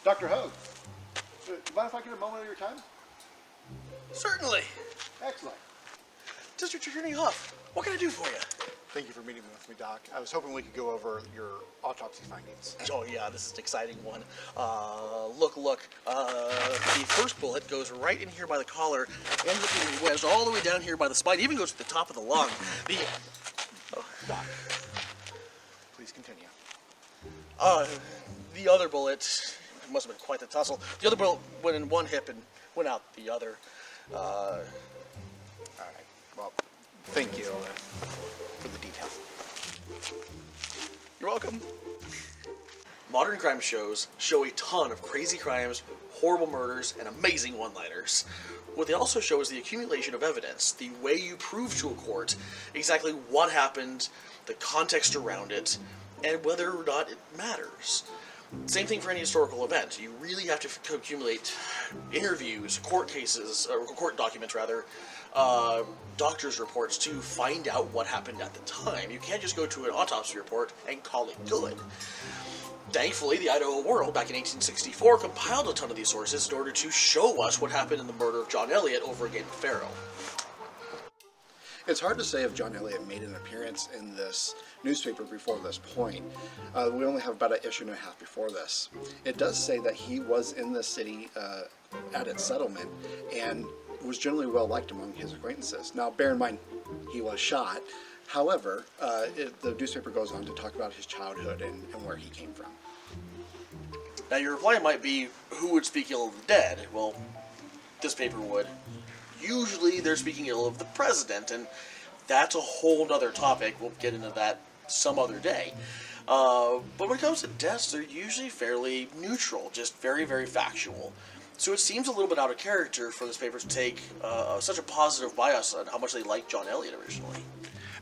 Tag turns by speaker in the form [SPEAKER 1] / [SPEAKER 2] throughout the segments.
[SPEAKER 1] Dr. Hogue, do you mind if I get a moment of your time?
[SPEAKER 2] Certainly.
[SPEAKER 1] Excellent.
[SPEAKER 2] District Attorney Huff, what can I do for you?
[SPEAKER 1] Thank you for meeting with me, Doc. I was hoping we could go over your autopsy findings.
[SPEAKER 2] Oh yeah, this is an exciting one. Look. The first bullet goes right in here by the collar, ends up being wedged all the way down here by the spine, even goes to the top of the lung.
[SPEAKER 1] Doc, please continue.
[SPEAKER 2] The other bullet, it must have been quite the tussle. The other bullet went in one hip and went out the other.
[SPEAKER 1] All right. Well, thank you for the detail.
[SPEAKER 2] You're welcome. Modern crime shows show a ton of crazy crimes, horrible murders, and amazing one-liners. What they also show is the accumulation of evidence, the way you prove to a court exactly what happened, the context around it, and whether or not it matters. Same thing for any historical event. You really have to accumulate interviews, court cases, or court documents rather, doctor's reports to find out what happened at the time. You can't just go to an autopsy report and call it good. Thankfully, the Idaho World, back in 1864, compiled a ton of these sources in order to show us what happened in the murder of John Elliott over a game of Pharaoh.
[SPEAKER 1] It's hard to say if John Elliott made an appearance in this newspaper before this point. We only have about an issue and a half before this. It does say that he was in the city at its settlement and was generally well liked among his acquaintances. Now, bear in mind, he was shot. However, the newspaper goes on to talk about his childhood and where he came from.
[SPEAKER 2] Now, your reply might be, who would speak ill of the dead? Well, this paper would. Usually, they're speaking ill of the president, and that's a whole other topic. We'll get into that some other day. But when it comes to deaths, they're usually fairly neutral, just very, very factual. So it seems a little bit out of character for this paper to take such a positive bias on how much they liked John Elliott originally.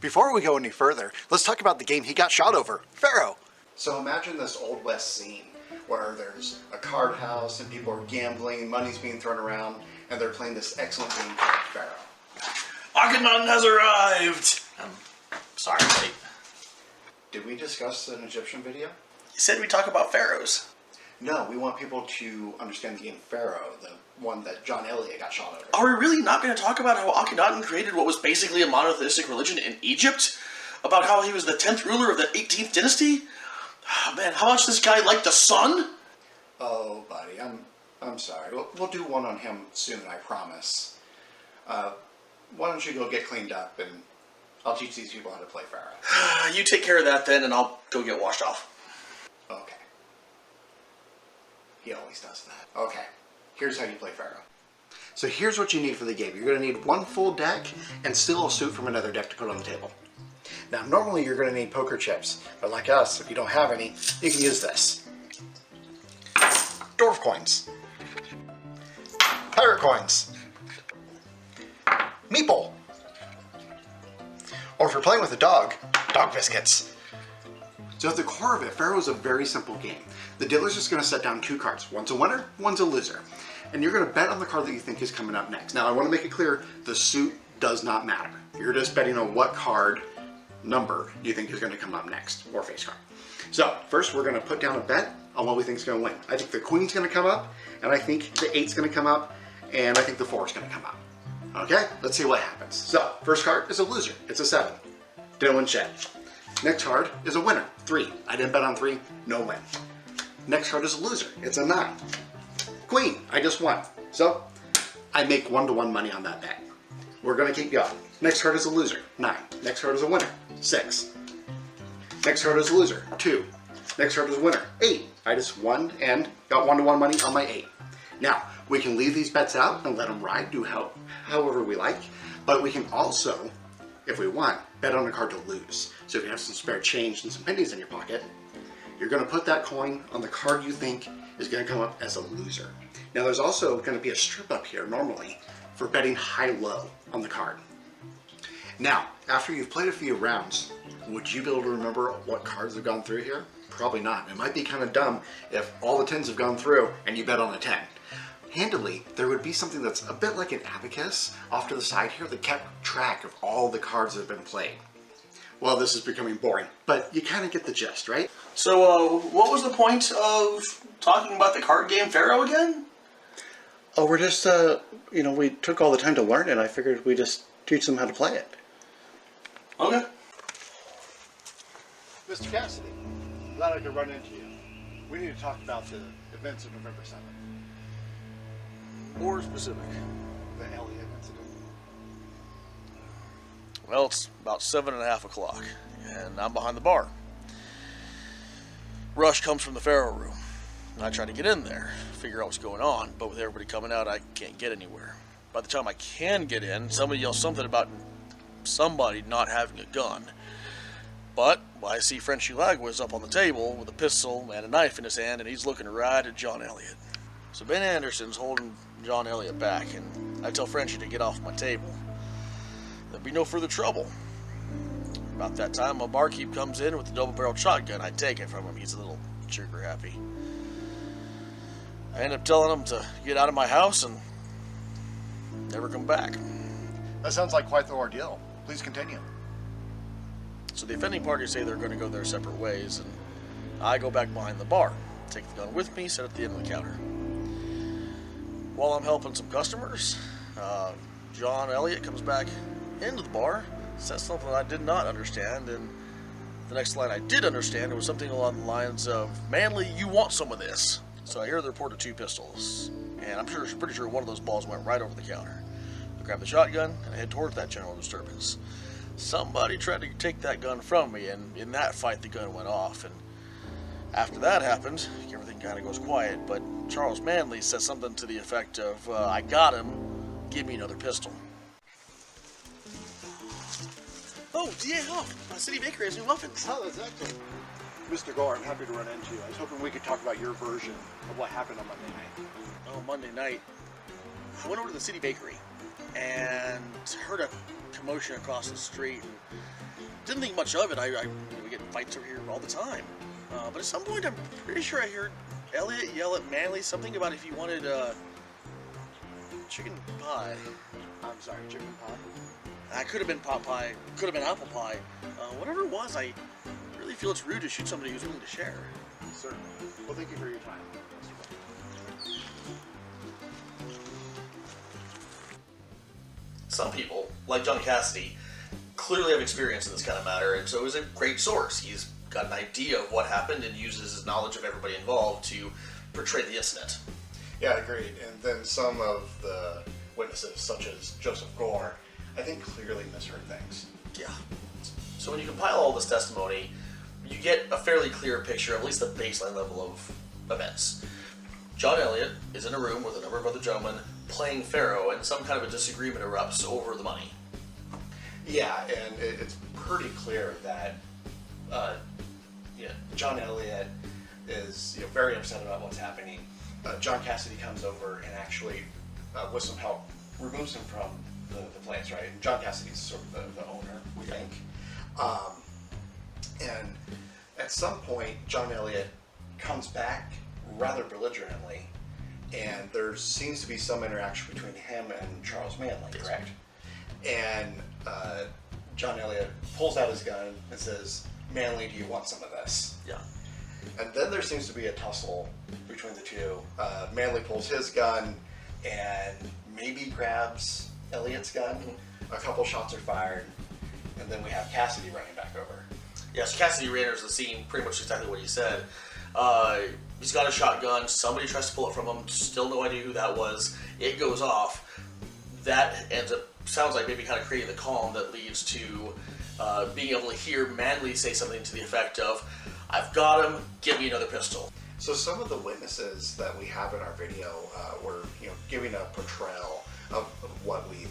[SPEAKER 3] Before we go any further, let's talk about the game he got shot over, Pharaoh.
[SPEAKER 1] So imagine this Old West scene where there's a card house and people are gambling, money's being thrown around, and they're playing this excellent game called Pharaoh.
[SPEAKER 2] Akhenaten has arrived! Sorry, buddy.
[SPEAKER 1] Did we discuss an Egyptian video?
[SPEAKER 2] You said we talk about pharaohs.
[SPEAKER 1] No, we want people to understand the game Pharaoh, the one that John Elliott got shot over.
[SPEAKER 2] Are we really not going to talk about how Akhenaten created what was basically a monotheistic religion in Egypt? About how he was the 10th ruler of the 18th dynasty? Oh, man, how much this guy liked the sun?
[SPEAKER 1] Oh, buddy, I'm sorry. We'll do one on him soon, I promise. Why don't you go get cleaned up and I'll teach these people how to play Pharaoh.
[SPEAKER 2] You take care of that then and I'll go get washed off.
[SPEAKER 1] Okay. He always does that. Okay, here's how you play Pharaoh. So here's what you need for the game. You're going to need one full deck and still a suit from another deck to put on the table. Now, normally you're going to need poker chips, but like us, if you don't have any, you can use this. Dwarf coins. Pirate coins. Meeple. Or if you're playing with a dog, dog biscuits. So at the core of it, Pharaoh is a very simple game. The dealer's just going to set down two cards. One's a winner, one's a loser. And you're going to bet on the card that you think is coming up next. Now, I want to make it clear, the suit does not matter. You're just betting on what card number you think is going to come up next, or face card. So, first we're going to put down a bet on what we think is going to win. I think the queen's going to come up, and I think the 8's going to come up, and I think the 4 is going to come up. Okay, let's see what happens. So, first card is a loser. It's a 7. Didn't win shit. Next card is a winner. 3. I didn't bet on 3. No win. Next card is a loser. It's a 9. Queen. I just won. So, I make 1-to-1 money on that bet. We're going to keep going. Next card is a loser. 9. Next card is a winner. 6. Next card is a loser. 2. Next card is a winner. 8. I just won and got 1-to-1 money on my 8. Now, we can leave these bets out and let them ride, do however we like, but we can also, if we want, bet on a card to lose. So if you have some spare change and some pennies in your pocket, you're going to put that coin on the card you think is going to come up as a loser. Now there's also going to be a strip up here normally for betting high-low on the card. Now, after you've played a few rounds, would you be able to remember what cards have gone through here? Probably not. It might be kind of dumb if all the 10s have gone through and you bet on a 10. Handily, there would be something that's a bit like an abacus off to the side here that kept track of all the cards that have been played. Well, this is becoming boring, but you kind of get the gist, right?
[SPEAKER 2] So, what was the point of talking about the card game Pharaoh again?
[SPEAKER 1] Oh, we're just, we took all the time to learn it. I figured we'd just teach them how to play it.
[SPEAKER 2] Okay.
[SPEAKER 3] Mr. Cassidy, glad I could run into you. We need to talk about the events of November 7th.
[SPEAKER 2] More specific.
[SPEAKER 3] The Elliot incident.
[SPEAKER 2] Well, it's about 7:30, and I'm behind the bar. Rush comes from the Pharaoh room. I try to get in there, figure out what's going on, but with everybody coming out, I can't get anywhere. By the time I can get in, somebody yells something about somebody not having a gun. But I see Frenchy Lagwa's up on the table with a pistol and a knife in his hand, and he's looking right at John Elliott. So Ben Anderson's holding John Elliott back, and I tell Frenchy to get off my table. There'll be no further trouble. About that time, a barkeep comes in with a double-barreled shotgun. I take it from him. He's a little trigger happy. I end up telling him to get out of my house and never come back.
[SPEAKER 3] That sounds like quite the ordeal. Please continue.
[SPEAKER 2] So the offending parties say they're going to go their separate ways, and I go back behind the bar, take the gun with me, set it at the end of the counter. While I'm helping some customers, John Elliott comes back into the bar, says something I did not understand, and the next line I did understand, it was something along the lines of, "Manley, you want some of this." So I hear the report of 2 pistols, and I'm pretty sure one of those balls went right over the counter. I grab the shotgun, and I head towards that general disturbance. Somebody tried to take that gun from me, and in that fight the gun went off, and after that happened, everything kind of goes quiet, but Charles Manley says something to the effect of, "I got him, give me another pistol." Oh, DA City Bakery has new muffins.
[SPEAKER 3] Oh, that's excellent. Mr. Gore, I'm happy to run into you. I was hoping we could talk about your version of what happened on Monday night.
[SPEAKER 2] Oh, Monday night, I went over to the City Bakery and heard a commotion across the street and didn't think much of it. We get fights over here all the time. But at some point, I'm pretty sure I heard Elliot yell at Manley something about if he wanted chicken pie.
[SPEAKER 3] I'm sorry, chicken pie?
[SPEAKER 2] That could have been pot pie, could have been apple pie. Whatever it was, I really feel it's rude to shoot somebody who's willing to share.
[SPEAKER 3] Certainly. Well, thank you for your time, Mr. Gore.
[SPEAKER 2] Some people, like John Cassidy, clearly have experience in this kind of matter, and so is a great source. He's got an idea of what happened and uses his knowledge of everybody involved to portray the incident.
[SPEAKER 4] Yeah, agreed. And then some of the witnesses, such as Joseph Gore, I think clearly misheard things.
[SPEAKER 2] Yeah. So when you compile all this testimony, you get a fairly clear picture of at least the baseline level of events. John Elliott is in a room with a number of other gentlemen playing Pharaoh, and some kind of a disagreement erupts over the money.
[SPEAKER 4] Yeah, and it's pretty clear that John Elliott is very upset about what's happening. John Cassidy comes over and actually, with some help, removes him from the place, right? And John Cassidy's sort of the owner, we think. And at some point, John Elliott comes back rather belligerently, and there seems to be some interaction between him and Charles Manley, correct? And John Elliott pulls out his gun and says, "Manley, do you want some of this?"
[SPEAKER 2] Yeah.
[SPEAKER 4] And then there seems to be a tussle between the two. Manley pulls his gun and maybe grabs Elliott's gun. A couple shots are fired, and then we have Cassidy running back over.
[SPEAKER 2] Yes, Cassidy re-enters the scene, pretty much exactly what he said. He's got a shotgun, somebody tries to pull it from him, still no idea who that was. It goes off. That ends up, sounds like maybe kind of creating the calm that leads to being able to hear Manley say something to the effect of, "I've got him, give me another pistol."
[SPEAKER 4] So some of the witnesses that we have in our video were giving a portrayal of what we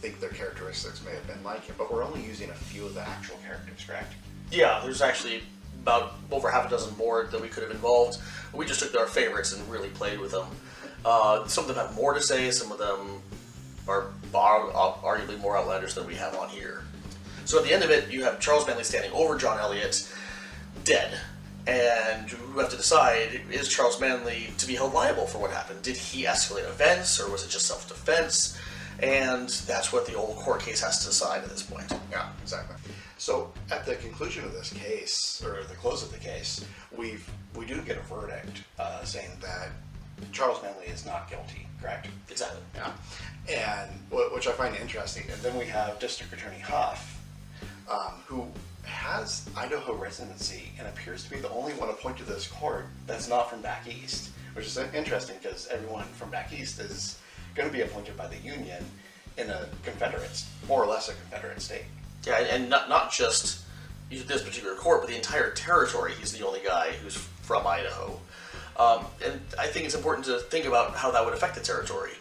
[SPEAKER 4] think their characteristics may have been like, but we're only using a few of the actual characters, correct?
[SPEAKER 2] Yeah, there's actually about over half a dozen more that we could have involved. We just took our favorites and really played with them. Some of them have more to say, some of them are arguably more outlandish than we have on here. So at the end of it, you have Charles Manley standing over John Elliott, dead. And you have to decide, is Charles Manley to be held liable for what happened? Did he escalate events, or was it just self-defense? And that's what the old court case has to decide at this point.
[SPEAKER 4] Yeah, exactly. So at the conclusion of this case, or the close of the case, we do get a verdict saying that Charles Manley is not guilty, correct?
[SPEAKER 2] Exactly.
[SPEAKER 4] Yeah. And which I find interesting. And then we have District Attorney Huff, who has Idaho residency and appears to be the only one appointed to this court that's not from back east, which is interesting because everyone from back east is going to be appointed by the Union in a Confederate, more or less a Confederate state.
[SPEAKER 2] Yeah, and not just this particular court, but the entire territory. He's the only guy who's from Idaho. And I think it's important to think about how that would affect the territory.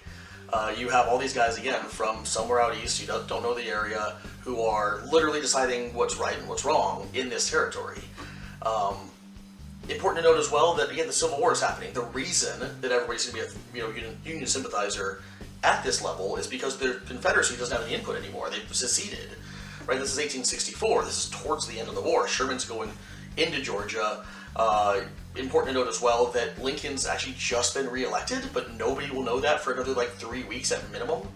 [SPEAKER 2] You have all these guys, again, from somewhere out east, you don't know the area, who are literally deciding what's right and what's wrong in this territory. Important to note as well that, again, the Civil War is happening. The reason that everybody's going to be a Union sympathizer at this level is because the Confederacy doesn't have any input anymore. They've seceded. Right? This is 1864. This is towards the end of the war. Sherman's going into Georgia. Important to note as well that Lincoln's actually just been reelected, but nobody will know that for another 3 weeks at minimum.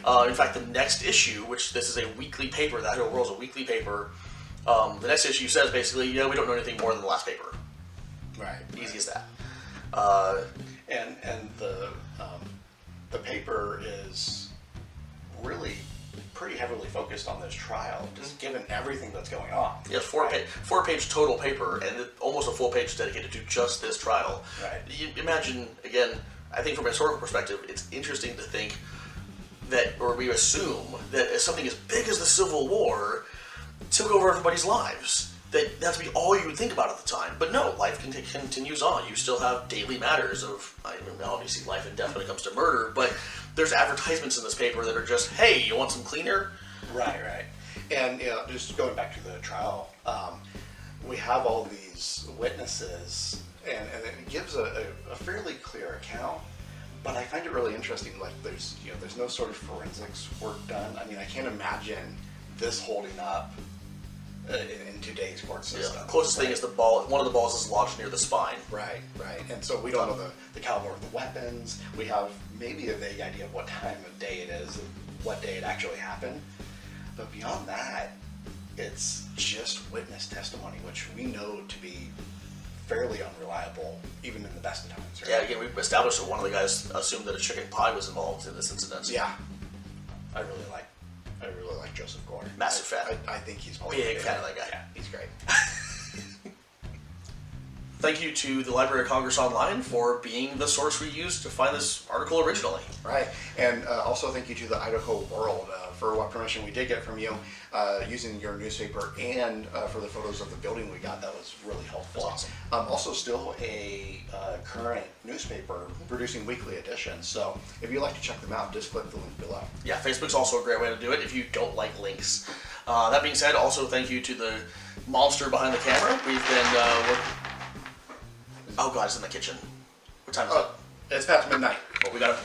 [SPEAKER 4] Right.
[SPEAKER 2] In fact, the next issue, which this is a weekly paper, the Idaho World is a weekly paper, the next issue says basically, we don't know anything more than the last paper.
[SPEAKER 4] Right.
[SPEAKER 2] Easy as that.
[SPEAKER 4] And the paper is really pretty heavily focused on this trial, just given everything that's going on.
[SPEAKER 2] Yes, four-page total paper, and almost a full page dedicated to just this trial.
[SPEAKER 4] Right.
[SPEAKER 2] You imagine, again, I think from a historical perspective, it's interesting to think that, or we assume, that something as big as the Civil War took over everybody's lives. That's be all you would think about at the time. But no, life continues on. You still have daily matters of, obviously life and death when it comes to murder, but there's advertisements in this paper that are just, hey, you want some cleaner?
[SPEAKER 4] Right. And just going back to the trial, we have all these witnesses, and it gives a fairly clear account. But I find it really interesting. There's no sort of forensics work done. I mean, I can't imagine this holding up in today's court system.
[SPEAKER 2] Yeah. Closest thing is the ball. One of the balls is lodged near the spine.
[SPEAKER 4] Right. And so we don't know the caliber of the weapons. We have maybe a vague idea of what time of day it is, and what day it actually happened. But beyond that, it's just witness testimony, which we know to be fairly unreliable, even in the best of times. Right?
[SPEAKER 2] Yeah, again, we've established that one of the guys assumed that a chicken pie was involved in this incident.
[SPEAKER 4] Yeah. I really like Joseph Gore.
[SPEAKER 2] Massive fan.
[SPEAKER 4] I think he's
[SPEAKER 2] Big fan of that guy.
[SPEAKER 4] Yeah, he's great.
[SPEAKER 2] Thank you to the Library of Congress Online for being the source we used to find this article originally.
[SPEAKER 4] Right, and also thank you to the Idaho World for what permission we did get from you using your newspaper, and for the photos of the building we got. That was really helpful.
[SPEAKER 2] That's awesome.
[SPEAKER 4] Also, still a current newspaper producing weekly editions. So if you'd like to check them out, just click the link below.
[SPEAKER 2] Yeah, Facebook's also a great way to do it if you don't like links. That being said, also thank you to the monster behind the camera. We've been oh god, it's in the kitchen. What time is it?
[SPEAKER 4] It's past midnight.
[SPEAKER 2] Well, we got